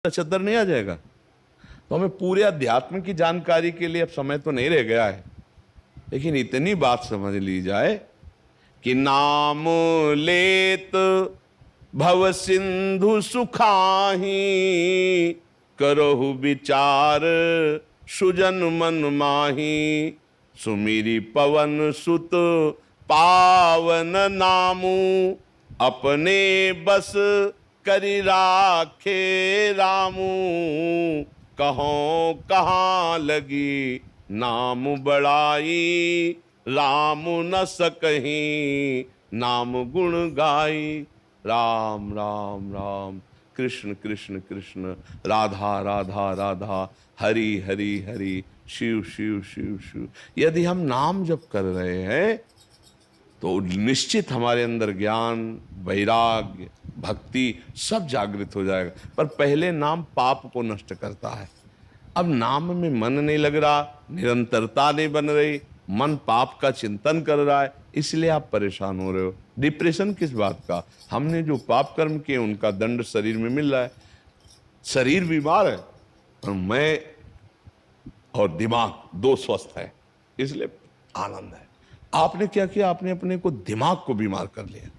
नक्षत्र नहीं आ जाएगा? तो हमें पूरे अध्यात्म की जानकारी के लिए अब समय तो नहीं रह गया है, लेकिन इतनी बात समझ ली जाए कि नाम लेत भव सिंधु सुखाही, करहु विचार सुजन मन माही, सुमिरी पवन सुत पावन नामू, अपने बस करि राखे रामू, कहों कहाँ लगी नाम बड़ाई, राम न सकहीं नाम गुण गाई। राम राम राम, कृष्ण कृष्ण कृष्ण, राधा राधा राधा, हरि हरि हरि, शिव शिव शिव शिव। यदि हम नाम जप कर रहे हैं तो निश्चित हमारे अंदर ज्ञान, वैराग्य, भक्ति सब जागृत हो जाएगा। पर पहले नाम पाप को नष्ट करता है। अब नाम में मन नहीं लग रहा, निरंतरता नहीं बन रही, मन पाप का चिंतन कर रहा है, इसलिए आप परेशान हो रहे हो। डिप्रेशन किस बात का? हमने जो पाप कर्म किए उनका दंड शरीर में मिल रहा है। शरीर बीमार है और मैं और दिमाग दो स्वस्थ है, इसलिए आनंद है। आपने क्या किया? आपने अपने को दिमाग को बीमार कर लिया।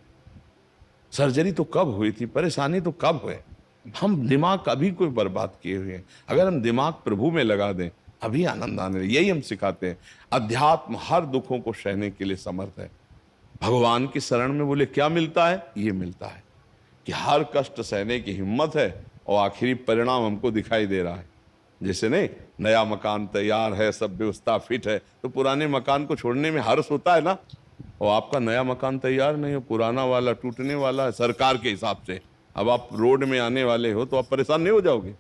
सर्जरी तो कब हुई थी, परेशानी तो कब हुए? हम दिमाग अभी कोई बर्बाद किए हुए हैं। अगर हम दिमाग प्रभु में लगा दें अभी आनंद आने लगे। यही हम सिखाते हैं। अध्यात्म हर दुखों को सहने के लिए समर्थ है। भगवान की शरण में बोले क्या मिलता है? ये मिलता है कि हर कष्ट सहने की हिम्मत है और आखिरी परिणाम हमको दिखाई दे रहा है। जैसे नहीं, नया मकान तैयार है, सब व्यवस्था फिट है, तो पुराने मकान को छोड़ने में हर्ष होता है ना। और आपका नया मकान तैयार नहीं हो, पुराना वाला टूटने वाला है सरकार के हिसाब से, अब आप रोड में आने वाले हो तो आप परेशान नहीं हो जाओगे?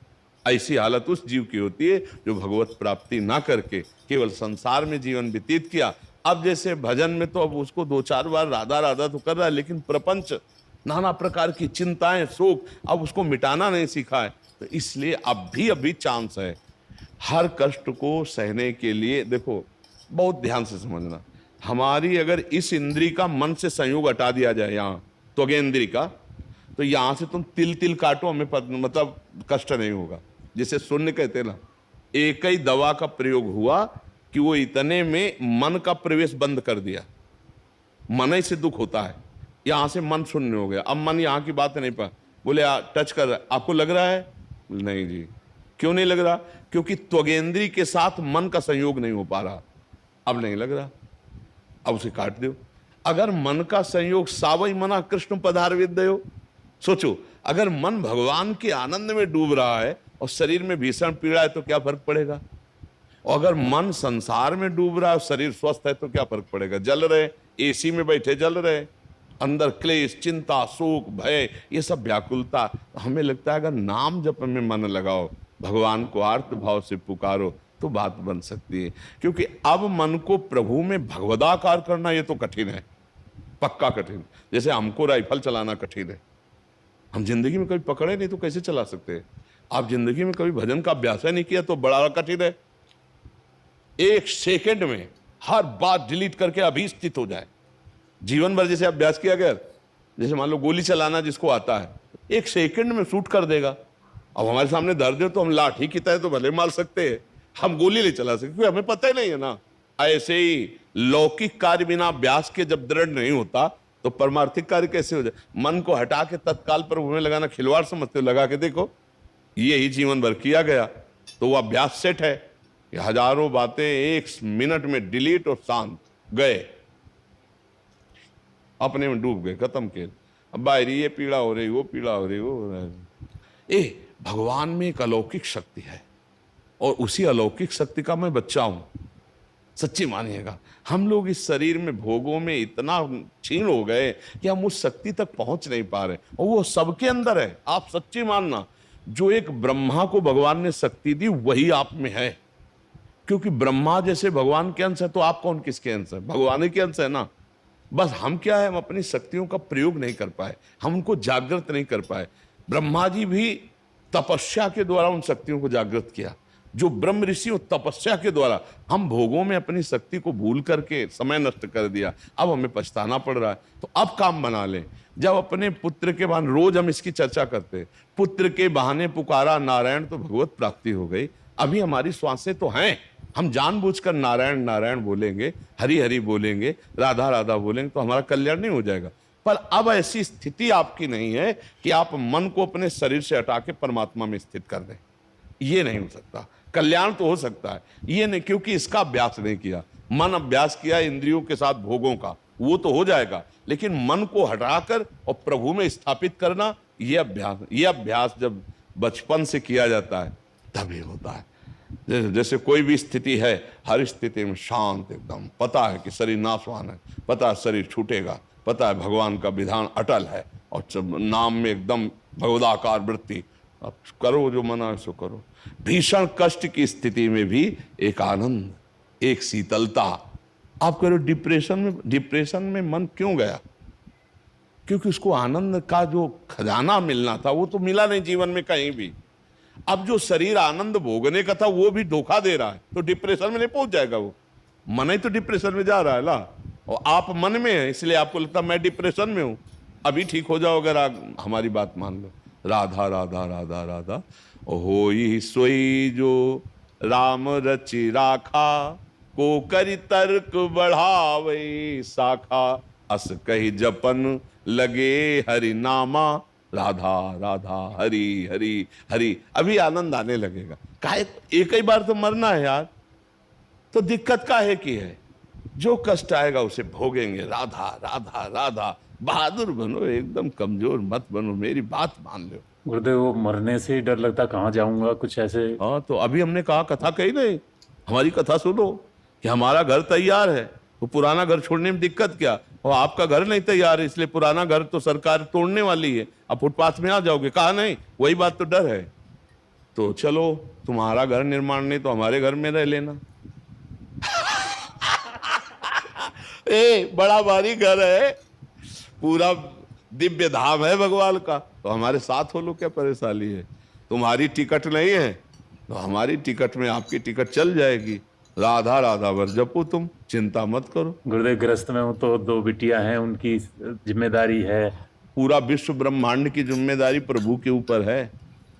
ऐसी हालत उस जीव की होती है जो भगवत प्राप्ति ना करके केवल संसार में जीवन व्यतीत किया। अब जैसे भजन में तो अब उसको 2-4 बार राधा राधा तो कर रहा है, लेकिन प्रपंच, नाना प्रकार की चिंताएं, शोक, अब उसको मिटाना नहीं सीखा है। तो इसलिए अब भी अभी चांस है। हर कष्ट को सहने के लिए देखो, बहुत ध्यान से समझना, हमारी अगर इस इंद्री का मन से संयोग हटा दिया जाए, यहाँ त्वगेंद्री का, तो यहां से तुम तिल तिल काटो, हमें मतलब कष्ट नहीं होगा। जिसे शून्य कहते ना, एक ही दवा का प्रयोग हुआ कि वो इतने में मन का प्रवेश बंद कर दिया। मन ही से दुख होता है, यहां से मन शून्य हो गया। अब मन यहां की बात नहीं पा बोले टच कर रहा है, आपको लग रहा है? नहीं जी। क्यों नहीं लग रहा? क्योंकि त्वगेंद्री के साथ मन का संयोग नहीं हो पा रहा। अब नहीं लग रहा, अब उसे काट दो। अगर मन का संयोग सावई मना कृष्ण पधार विद्यो, सोचो, अगर मन भगवान के आनंद में डूब रहा है और शरीर में भीषण पीड़ा है तो क्या फर्क पड़ेगा? और अगर मन संसार में डूब रहा है और शरीर स्वस्थ है तो क्या फर्क पड़ेगा? जल रहे, एसी में बैठे जल रहे, अंदर क्लेश, चिंता, शोक, भय, ये सब व्याकुलता। हमें लगता है अगर नाम जप में मन लगाओ, भगवान को आर्त भाव से पुकारो तो बात बन सकती है। क्योंकि अब मन को प्रभु में भगवदाकार करना ये तो कठिन है, पक्का कठिन। जैसे हमको राइफल चलाना कठिन है, हम जिंदगी में कभी पकड़े नहीं तो कैसे चला सकते हैं? आप जिंदगी में कभी भजन का अभ्यास नहीं किया तो बड़ा कठिन है। एक सेकंड में हर बात डिलीट करके अभी स्थित हो जाए। जीवन भर जैसे अभ्यास किया गया, जैसे मान लो गोली चलाना जिसको आता है, एक सेकंड में शूट कर देगा। अब हमारे सामने दर्द है तो हम लाठी की तरह तो भले मार सकते हैं, हम गोली नहीं चला सकते क्योंकि हमें पता ही नहीं है ना। ऐसे ही लौकिक कार्य बिना अभ्यास के जब दृढ़ नहीं होता तो परमार्थिक कार्य कैसे हो जाए? मन को हटा के तत्काल प्रभु में लगाना खिलवाड़ समझते हो? लगा के देखो, यही जीवन भर किया गया तो वो अभ्यास सेट है कि हजारों बातें एक मिनट में डिलीट और शांत, गए, अपने में डूब गए, खत्म किए। अब बाहरी ये पीड़ा हो रही, वो पीड़ा हो रही, वो हो रहा है। भगवान में एक अलौकिक शक्ति है और उसी अलौकिक शक्ति का मैं बच्चा हूं। सच्ची मानिएगा, हम लोग इस शरीर में भोगों में इतना क्षीण हो गए कि हम उस शक्ति तक पहुंच नहीं पा रहे, और वो सबके अंदर है। आप सच्ची मानना, जो एक ब्रह्मा को भगवान ने शक्ति दी वही आप में है। क्योंकि ब्रह्मा जैसे भगवान के अंश है तो आप कौन किसके अंश है? भगवान के अंश है ना। बस हम क्या है, हम अपनी शक्तियों का प्रयोग नहीं कर पाए, हम उनको जागृत नहीं कर पाए। ब्रह्मा जी भी तपस्या के द्वारा उन शक्तियों को जागृत किया। जो ब्रह्म ऋषियों तपस्या के द्वारा हम भोगों में अपनी शक्ति को भूल करके समय नष्ट कर दिया, अब हमें पछताना पड़ रहा है। तो अब काम बना लें। जब अपने पुत्र के बहाने, रोज हम इसकी चर्चा करते हैं, पुत्र के बहाने पुकारा नारायण तो भगवत प्राप्ति हो गई। अभी हमारी श्वासें तो हैं, हम जानबूझकर नारायण नारायण बोलेंगे, हरि हरि बोलेंगे, राधा राधा बोलेंगे तो हमारा कल्याण नहीं हो जाएगा। पर अब ऐसी स्थिति आपकी नहीं है कि आप मन को अपने शरीर से हटा के परमात्मा में स्थित कर दें। ये नहीं हो सकता। कल्याण तो हो सकता है, ये नहीं, क्योंकि इसका अभ्यास नहीं किया। मन अभ्यास किया इंद्रियों के साथ भोगों का, वो तो हो जाएगा, लेकिन मन को हटाकर और प्रभु में स्थापित करना, ये अभ्यास जब बचपन से किया जाता है तभी होता है। जैसे कोई भी स्थिति है, हर स्थिति में शांत एकदम, पता है कि शरीर नाशवान है, पता है शरीर छूटेगा, पता है भगवान का विधान अटल है, और नाम में एकदम भगवदाकार वृत्ति। अब करो जो मना है सो करो। भीषण कष्ट की स्थिति में भी एक आनंद, एक शीतलता। आप करो डिप्रेशन में मन क्यों गया? क्योंकि उसको आनंद का जो खजाना मिलना था वो तो मिला नहीं जीवन में कहीं भी। अब जो शरीर आनंद भोगने का था वो भी धोखा दे रहा है, तो डिप्रेशन में नहीं पहुंच जाएगा वो। मन ही तो डिप्रेशन में जा रहा है ना, और आप मन में है, इसलिए आपको लगता मैं डिप्रेशन में हूं। अभी ठीक हो जाओ अगर आप हमारी बात मान लो। राधा राधा राधा राधा होई सोई जो राम रचि राखा, को करि तर्क बढ़ावे शाखा, अस कही जपन लगे हरि नामा, राधा राधा हरि हरि हरि। अभी आनंद आने लगेगा। काहे एक ही बार तो मरना है यार, तो दिक्कत काहे की है? जो कष्ट आएगा उसे भोगेंगे। राधा राधा राधा। बहादुर बनो, एकदम कमजोर मत बनो, मेरी बात मान लो। गुरुदेव, वो मरने से ही डर लगता, कहाँ जाऊंगा, कुछ ऐसे। हाँ, तो अभी हमने कहा कथा कही नहीं, हमारी कथा सुनो कि हमारा घर तैयार है, तो पुराना घर छोड़ने में दिक्कत क्या? और आपका घर नहीं तैयार है, इसलिए पुराना घर तो सरकार तोड़ने वाली है, अब फुटपाथ में आ जाओगे। कहा नहीं, वही बात तो डर है। तो चलो, तुम्हारा घर निर्माण नहीं तो हमारे घर में रह लेना। बड़ा भारी घर है, पूरा दिव्य धाम है भगवान का, तो हमारे साथ हो लो, क्या परेशानी है? तुम्हारी टिकट नहीं है तो हमारी टिकट में आपकी टिकट चल जाएगी। राधा राधा वर जपो, तुम चिंता मत करो। गुरुदेव, गृहस्थ में हूँ तो 2 बिटियां हैं, उनकी जिम्मेदारी है। पूरा विश्व ब्रह्मांड की जिम्मेदारी प्रभु के ऊपर है,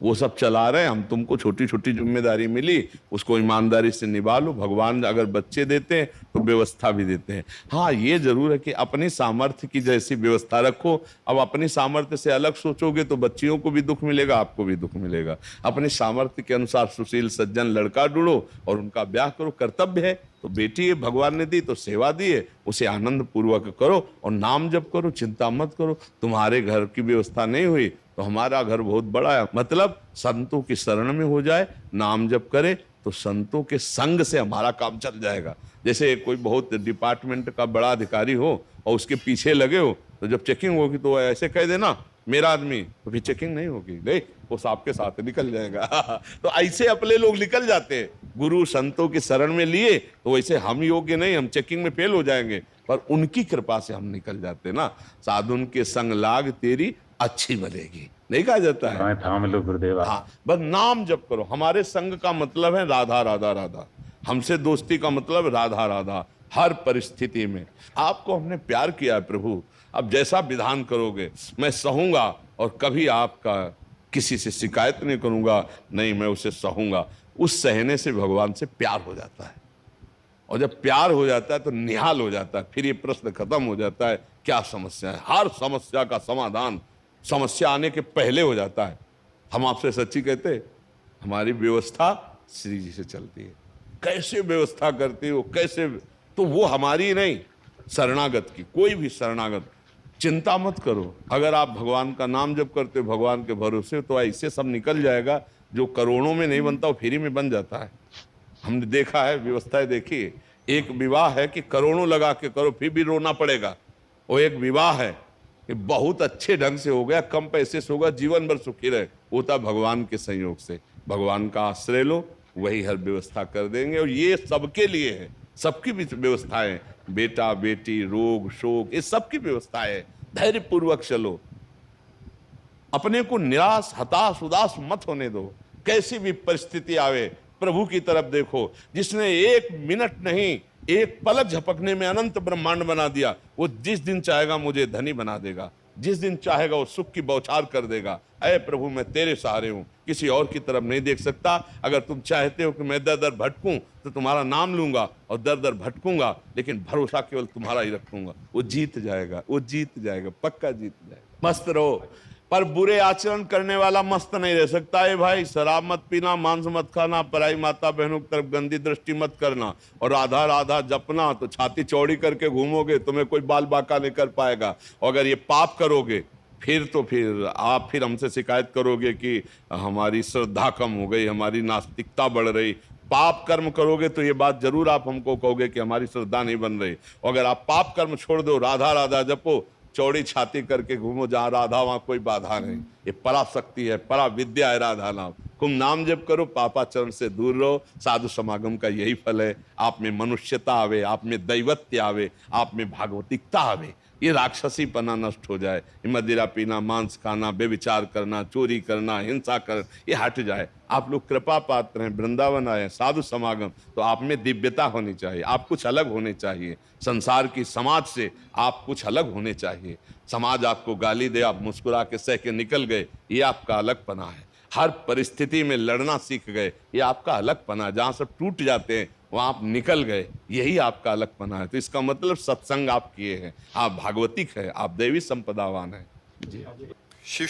वो सब चला रहे हैं। हम तुमको छोटी छोटी जिम्मेदारी मिली, उसको ईमानदारी से निभा लो। भगवान अगर बच्चे देते हैं तो व्यवस्था भी देते हैं। हाँ, ये जरूर है कि अपनी सामर्थ्य की जैसी व्यवस्था रखो। अब अपनी सामर्थ्य से अलग सोचोगे तो बच्चियों को भी दुख मिलेगा, आपको भी दुख मिलेगा। अपनी सामर्थ्य के अनुसार सुशील सज्जन लड़का ढूंढो और उनका ब्याह करो। कर्तव्य है तो बेटी है, भगवान ने दी तो सेवा दी है, उसे आनंद पूर्वक करो और नाम जप करो, चिंता मत करो। तुम्हारे घर की व्यवस्था नहीं हुई तो हमारा घर बहुत बड़ा है, मतलब संतों की शरण में हो जाए, नाम जप करे तो संतों के संग से हमारा काम चल जाएगा। जैसे कोई बहुत डिपार्टमेंट का बड़ा अधिकारी हो और उसके पीछे लगे हो, तो जब चेकिंग होगी तो ऐसे कह देना मेरा आदमी, तो फिर चेकिंग नहीं होगी, नहीं, वो आपके साथ निकल जाएगा। तो ऐसे अपने लोग निकल जाते हैं, गुरु संतों की शरण में लिए, तो वैसे हम योग्य नहीं, हम चेकिंग में फेल हो जाएंगे, पर उनकी कृपा से हम निकल जाते ना। साधुन के संग लाग तेरी अच्छी बनेगी, नहीं कहा जाता है? थाम लो गुरुदेव। हाँ, बस नाम जप करो। हमारे संग का मतलब है राधा राधा राधा, हमसे दोस्ती का मतलब राधा राधा। हर परिस्थिति में आपको हमने प्यार किया है प्रभु, अब जैसा विधान करोगे मैं सहूंगा और कभी आपका किसी से शिकायत नहीं करूंगा, नहीं मैं उसे सहूंगा। उस सहने से भगवान से प्यार हो जाता है, और जब प्यार हो जाता है तो निहाल हो जाता है। फिर ये प्रश्न खत्म हो जाता है, क्या समस्या है? हर समस्या का समाधान समस्या आने के पहले हो जाता है। हम आपसे सच्ची कहते, हमारी व्यवस्था श्री जी से चलती है। कैसे व्यवस्था करती हो, कैसे, तो वो हमारी नहीं, शरणागत की। कोई भी शरणागत, चिंता मत करो। अगर आप भगवान का नाम जप करते हो, भगवान के भरोसे, तो ऐसे सब निकल जाएगा जो करोड़ों में नहीं बनता वो फ्री में बन जाता है। हमने देखा है, व्यवस्थाएं देखी। एक विवाह है कि करोड़ों लगा के करो फिर भी रोना पड़ेगा, वो एक विवाह है कि बहुत अच्छे ढंग से हो गया, कम पैसे से होगा, जीवन भर सुखी रहे, होता भगवान के संयोग से। भगवान का आश्रय लो, वही हर व्यवस्था कर देंगे। और ये सबके लिए है, सबकी व्यवस्थाएं, बेटा बेटी, रोग शोक, ये सबकी व्यवस्था है। धैर्य पूर्वक चलो, अपने को निराश हताश उदास मत होने दो। कैसी भी परिस्थिति आवे, प्रभु की तरफ देखो, जिसने एक मिनट नहीं, एक पलक झपकने में अनंत ब्रह्मांड बना दिया। वो जिस दिन चाहेगा मुझे धनी बना देगा, जिस दिन चाहेगा वो सुख की बौछार कर देगा। अय प्रभु, मैं तेरे सहारे हूं, किसी और की तरफ नहीं देख सकता। अगर तुम चाहते हो कि मैं दर दर भटकूं तो तुम्हारा नाम लूंगा और दर दर भटकूंगा, लेकिन भरोसा केवल तुम्हारा ही रखूंगा। वो जीत जाएगा, वो जीत जाएगा, पक्का जीत जाएगा। मस्त रहो, पर बुरे आचरण करने वाला मस्त नहीं रह सकता है भाई। शराब मत पीना, मांस मत खाना, पराई माता बहनों की तरफ गंदी दृष्टि मत करना, और राधा राधा जपना। तो छाती चौड़ी करके घूमोगे, तुम्हें कोई बाल बाका नहीं कर पाएगा। और अगर ये पाप करोगे फिर आप हमसे शिकायत करोगे कि हमारी श्रद्धा कम हो गई, हमारी नास्तिकता बढ़ रही। पाप कर्म करोगे तो ये बात जरूर आप हमको कहोगे कि हमारी श्रद्धा नहीं बन रही। और अगर आप पाप कर्म छोड़ दो, राधा राधा जपो, चौड़ी छाती करके घूमो, जहां राधा वहां कोई बाधा नहीं। ये पराशक्ति है, परा विद्या है राधा नाम। तुम नाम जप करो, पापाचरण से दूर रहो। साधु समागम का यही फल है। आप में मनुष्यता आवे, आप में दैवत्य आवे, आप में भागवतिकता आवे, ये राक्षसी पना नष्ट हो जाए। ये मदिरा पीना, मांस खाना, बेविचार करना, चोरी करना, हिंसा कर, ये हट जाए। आप लोग कृपा पात्र हैं, वृंदावन आए, साधु समागम, तो आप में दिव्यता होनी चाहिए, आप कुछ अलग होने चाहिए। संसार की समाज से आप कुछ अलग होने चाहिए। समाज आपको गाली दे, आप मुस्कुरा के सह के निकल गए, ये आपका अलगपना है। हर परिस्थिति में लड़ना सीख गए, ये आपका अलगपना है। जहां सब टूट जाते हैं वहां आप निकल गए, यही आपका अलगपना है। तो इसका मतलब सत्संग आप किए हैं, आप भागवतिक है, आप दैवी संपदावान है। जी। शिव